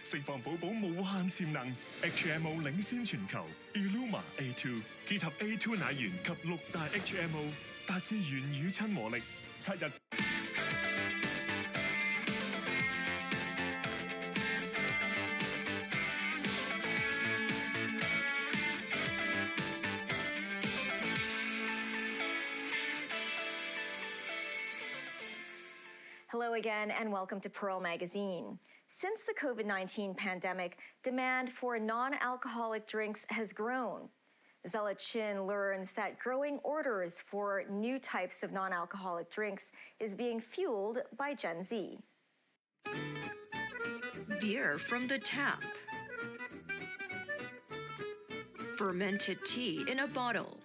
釋放寶寶無限潛能。HMO 領先全球 ，Illuma A2 結合 A2 奶源及6大 HMO， 達至原乳親和力，7日。Hello again and welcome to Pearl Magazine. Since the COVID-19 pandemic, demand for non-alcoholic drinks has grown. Zella Chin learns that growing orders for new types of non-alcoholic drinks is being fueled by Gen Z. Beer from the tap. Fermented tea in a bottle.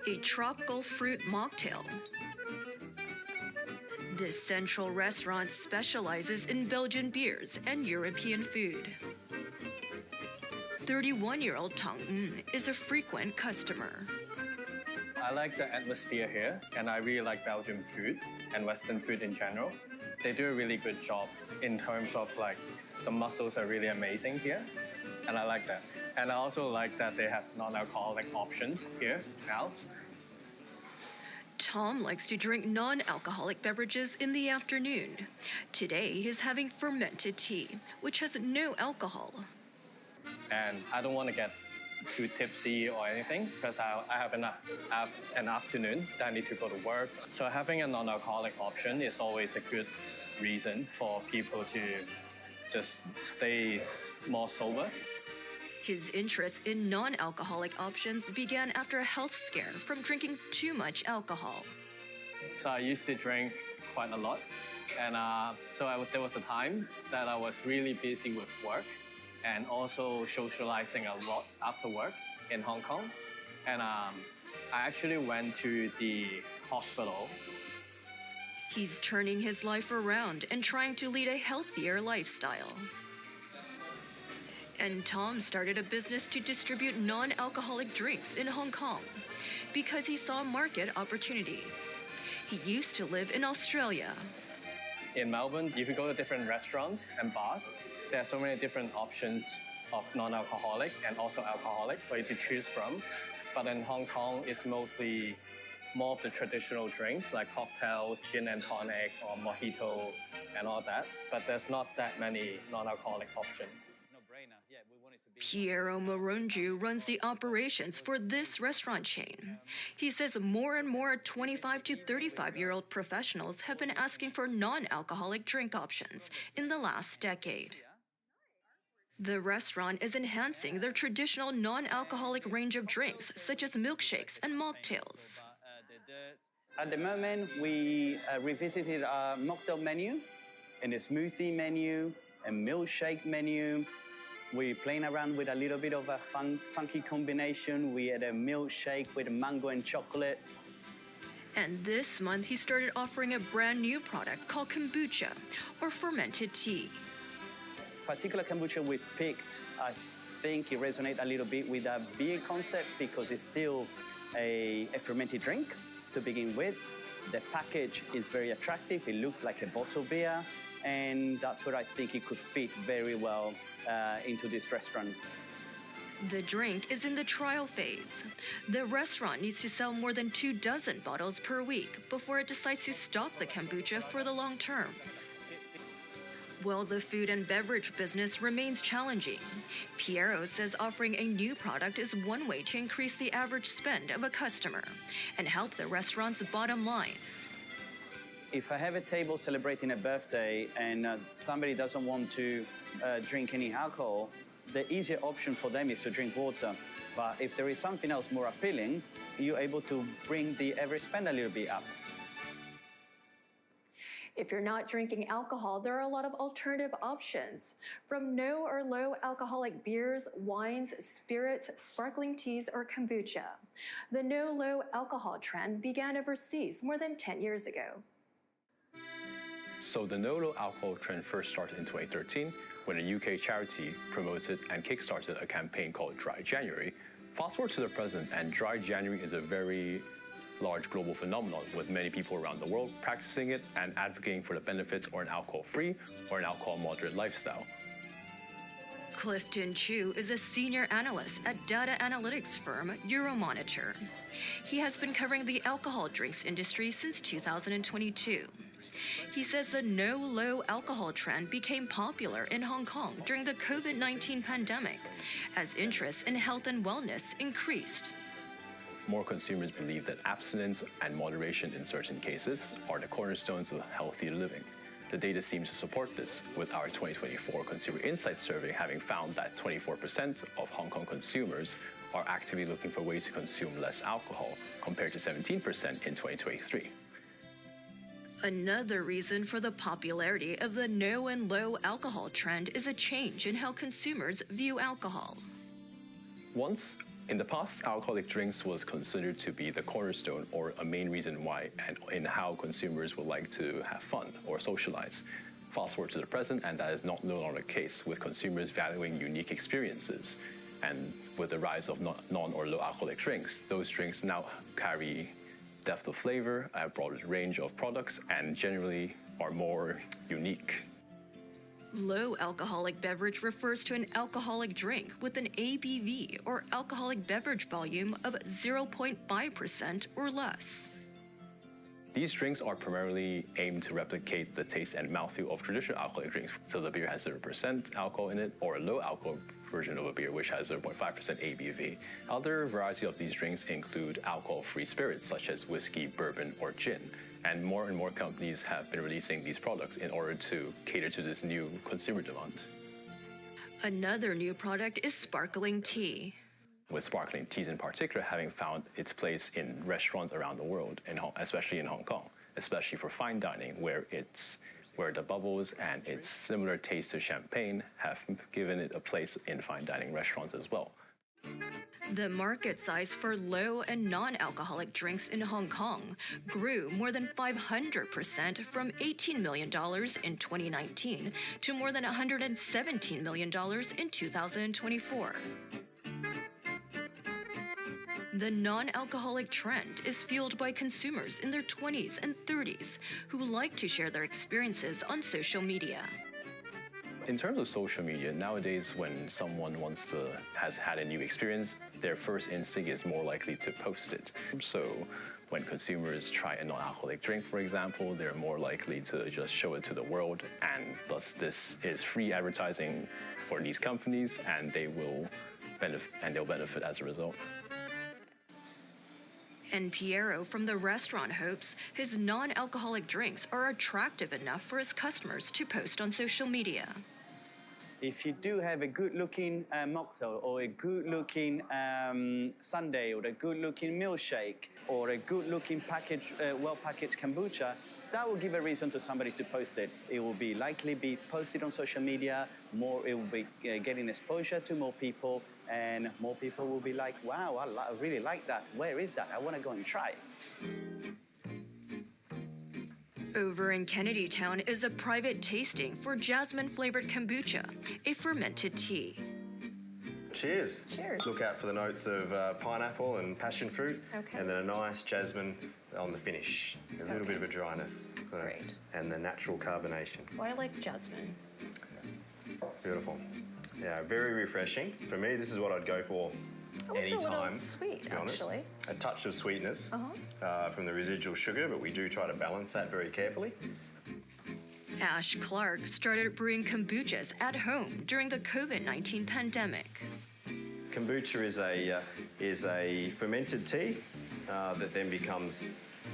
A tropical fruit mocktail. This central restaurant specializes in Belgian beers and European food. 31-year-old Tang En is a frequent customer. I like the atmosphere here, and I really like Belgian food and Western food in general. They do a really good job in terms of the mussels are really amazing here, and I like that. And I also like that they have non-alcoholic options here now. Tom likes to drink non-alcoholic beverages in the afternoon. Today, he's having fermented tea, which has no alcohol. And I don't want to get too tipsy or anything because I have an afternoon that I need to go to work. So having a non-alcoholic option is always a good reason for people to just stay more sober. His interest in non-alcoholic options began after a health scare from drinking too much alcohol. So I used to drink quite a lot. And there was a time that I was really busy with work and also socializing a lot after work in Hong Kong. And I actually went to the hospital. He's turning his life around and trying to lead a healthier lifestyle. And Tom started a business to distribute non-alcoholic drinks in Hong Kong because he saw a market opportunity. He used to live in Australia. In Melbourne, if you go to different restaurants and bars, there are so many different options of non-alcoholic and also alcoholic for you to choose from. But in Hong Kong, it's mostly more of the traditional drinks like cocktails, gin and tonic, or mojito, and all that. But there's not that many non-alcoholic options. Piero Moronju runs the operations for this restaurant chain. He says more and more 25 to 35-year-old professionals have been asking for non-alcoholic drink options in the last decade. The restaurant is enhancing their traditional non-alcoholic range of drinks, such as milkshakes and mocktails. At the moment, we revisited our mocktail menu and a smoothie menu, a milkshake menu. We're playing around with a little bit of a funky combination. We had a milkshake with mango and chocolate. And this month, he started offering a brand new product called kombucha, or fermented tea. Particular kombucha we picked, I think it resonates a little bit with that beer concept because it's still a fermented drink to begin with. The package is very attractive. It looks like a bottled beer. And that's where I think it could fit very well into this restaurant. The drink is in the trial phase. The restaurant needs to sell more than 24 bottles per week before it decides to stop the kombucha for the long term. While the food and beverage business remains challenging, Piero says offering a new product is one way to increase the average spend of a customer and help the restaurant's bottom line. If I have a table celebrating a birthday and somebody doesn't want to drink any alcohol, the easier option for them is to drink water. But if there is something else more appealing, you're able to bring the average spend a little bit up. If you're not drinking alcohol, there are a lot of alternative options. From no or low alcoholic beers, wines, spirits, sparkling teas, or kombucha. The no-low alcohol trend began overseas more than 10 years ago. So the no-low alcohol trend first started in 2013 when a UK charity promoted and kickstarted a campaign called Dry January. Fast forward to the present, and Dry January is a very large global phenomenon with many people around the world practicing it and advocating for the benefits of an alcohol-free or an alcohol-moderate lifestyle. Clifton Chu is a senior analyst at data analytics firm Euromonitor. He has been covering the alcohol drinks industry since 2022. He says the no-low alcohol trend became popular in Hong Kong during the COVID-19 pandemic as interest in health and wellness increased. More consumers believe that abstinence and moderation in certain cases are the cornerstones of healthy living. The data seems to support this, with our 2024 Consumer Insights Survey having found that 24% of Hong Kong consumers are actively looking for ways to consume less alcohol, compared to 17% in 2023. Another reason for the popularity of the no and low alcohol trend is a change in how consumers view alcohol. Once, in the past, alcoholic drinks was considered to be the cornerstone or a main reason why and in how consumers would like to have fun or socialize. Fast forward to the present, and that is no longer the case, with consumers valuing unique experiences. And with the rise of non or low alcoholic drinks, those drinks now carry depth of flavor, a broader range of products, and generally are more unique. Low alcoholic beverage refers to an alcoholic drink with an ABV or alcoholic beverage volume of 0.5% or less. These drinks are primarily aimed to replicate the taste and mouthfeel of traditional alcoholic drinks. So the beer has 0% alcohol in it, or a low alcohol version of a beer which has 0.5% ABV. Other varieties of these drinks include alcohol-free spirits such as whiskey, bourbon, or gin. And more companies have been releasing these products in order to cater to this new consumer demand. Another new product is sparkling tea. With sparkling teas in particular having found its place in restaurants around the world, especially in Hong Kong, especially for fine dining, where the bubbles and its similar taste to champagne have given it a place in fine dining restaurants as well. The market size for low and non-alcoholic drinks in Hong Kong grew more than 500% from $18 million in 2019 to more than $117 million in 2024. The non-alcoholic trend is fueled by consumers in their 20s and 30s who like to share their experiences on social media. In terms of social media, nowadays when someone has had a new experience, their first instinct is more likely to post it. So when consumers try a non-alcoholic drink, for example, they're more likely to just show it to the world, and thus this is free advertising for these companies, and they'll benefit as a result. And Piero from the restaurant hopes his non-alcoholic drinks are attractive enough for his customers to post on social media. If you do have a good-looking mocktail or a good-looking sundae or a good-looking milkshake or a good-looking well-packaged kombucha, that will give a reason to somebody to post it. It will be likely be posted on social media, it will be getting exposure to more people, and more people will be like, wow, I really like that. Where is that? I want to go and try it. Over in Kennedy Town is a private tasting for jasmine-flavored kombucha, a fermented tea. Cheers. Cheers. Look out for the notes of pineapple and passion fruit, Okay. and then a nice jasmine on the finish. A little bit of a dryness. Great. And the natural carbonation. Well, I like jasmine. Beautiful. Yeah, very refreshing. For me, this is what I'd go for Oh, it's a little anytime, sweet, to be honest. actually. A touch of sweetness from the residual sugar, but we do try to balance that very carefully. Ash Clark started brewing kombuchas at home during the COVID-19 pandemic. Kombucha is a fermented tea that then becomes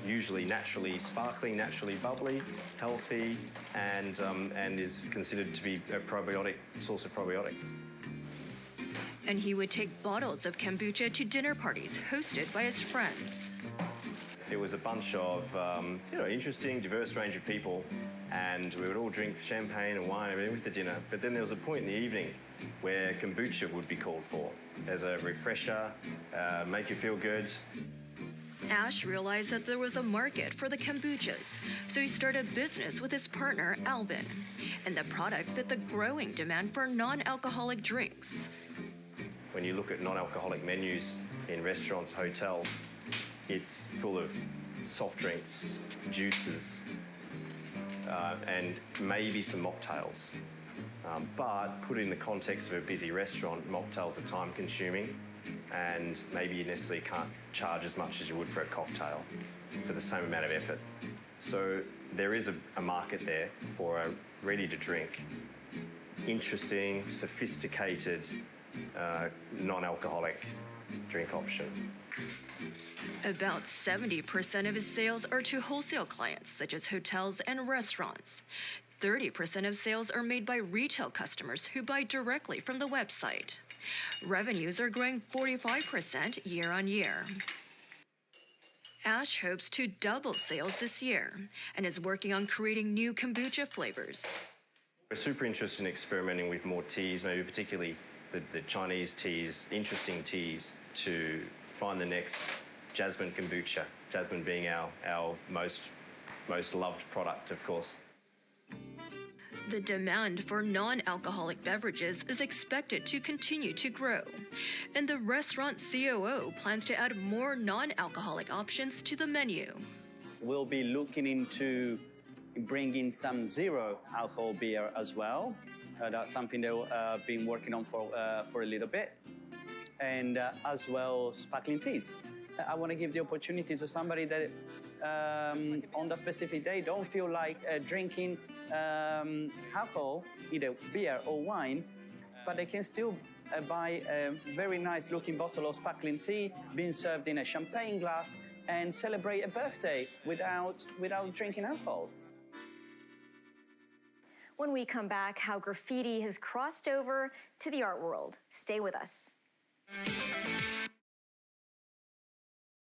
usually naturally sparkling, naturally bubbly, healthy, and is considered to be a probiotic source of probiotics. And he would take bottles of kombucha to dinner parties hosted by his friends. It was a bunch of interesting, diverse range of people, and we would all drink champagne and wine and everything with the dinner. But then there was a point in the evening where kombucha would be called for as a refresher, make you feel good. Ash realized that there was a market for the kombuchas, so he started business with his partner, Alvin. And the product fit the growing demand for non-alcoholic drinks. When you look at non-alcoholic menus in restaurants, hotels, It's full of soft drinks, juices, and maybe some mocktails. But put in the context of a busy restaurant, mocktails are time consuming, and maybe you necessarily can't charge as much as you would for a cocktail for the same amount of effort. So there is a market there for a ready-to-drink, interesting, sophisticated, non-alcoholic drink option. About 70% of its sales are to wholesale clients, such as hotels and restaurants. 30% of sales are made by retail customers who buy directly from the website. Revenues are growing 45% year on year. Ash hopes to double sales this year and is working on creating new kombucha flavors. We're super interested in experimenting with more teas, maybe particularly the Chinese teas, interesting teas, to find the next jasmine kombucha, jasmine being our most loved product, of course. The demand for non-alcoholic beverages is expected to continue to grow, and the restaurant COO plans to add more non-alcoholic options to the menu. We'll be looking into bringing some zero alcohol beer as well. That's something that I've been working on for a little bit. And as well, sparkling teas. I want to give the opportunity to somebody that on that specific day don't feel like drinking alcohol, either beer or wine, but they can still buy a very nice looking bottle of sparkling tea being served in a champagne glass and celebrate a birthday without drinking alcohol. When we come back, how graffiti has crossed over to the art world. Stay with us.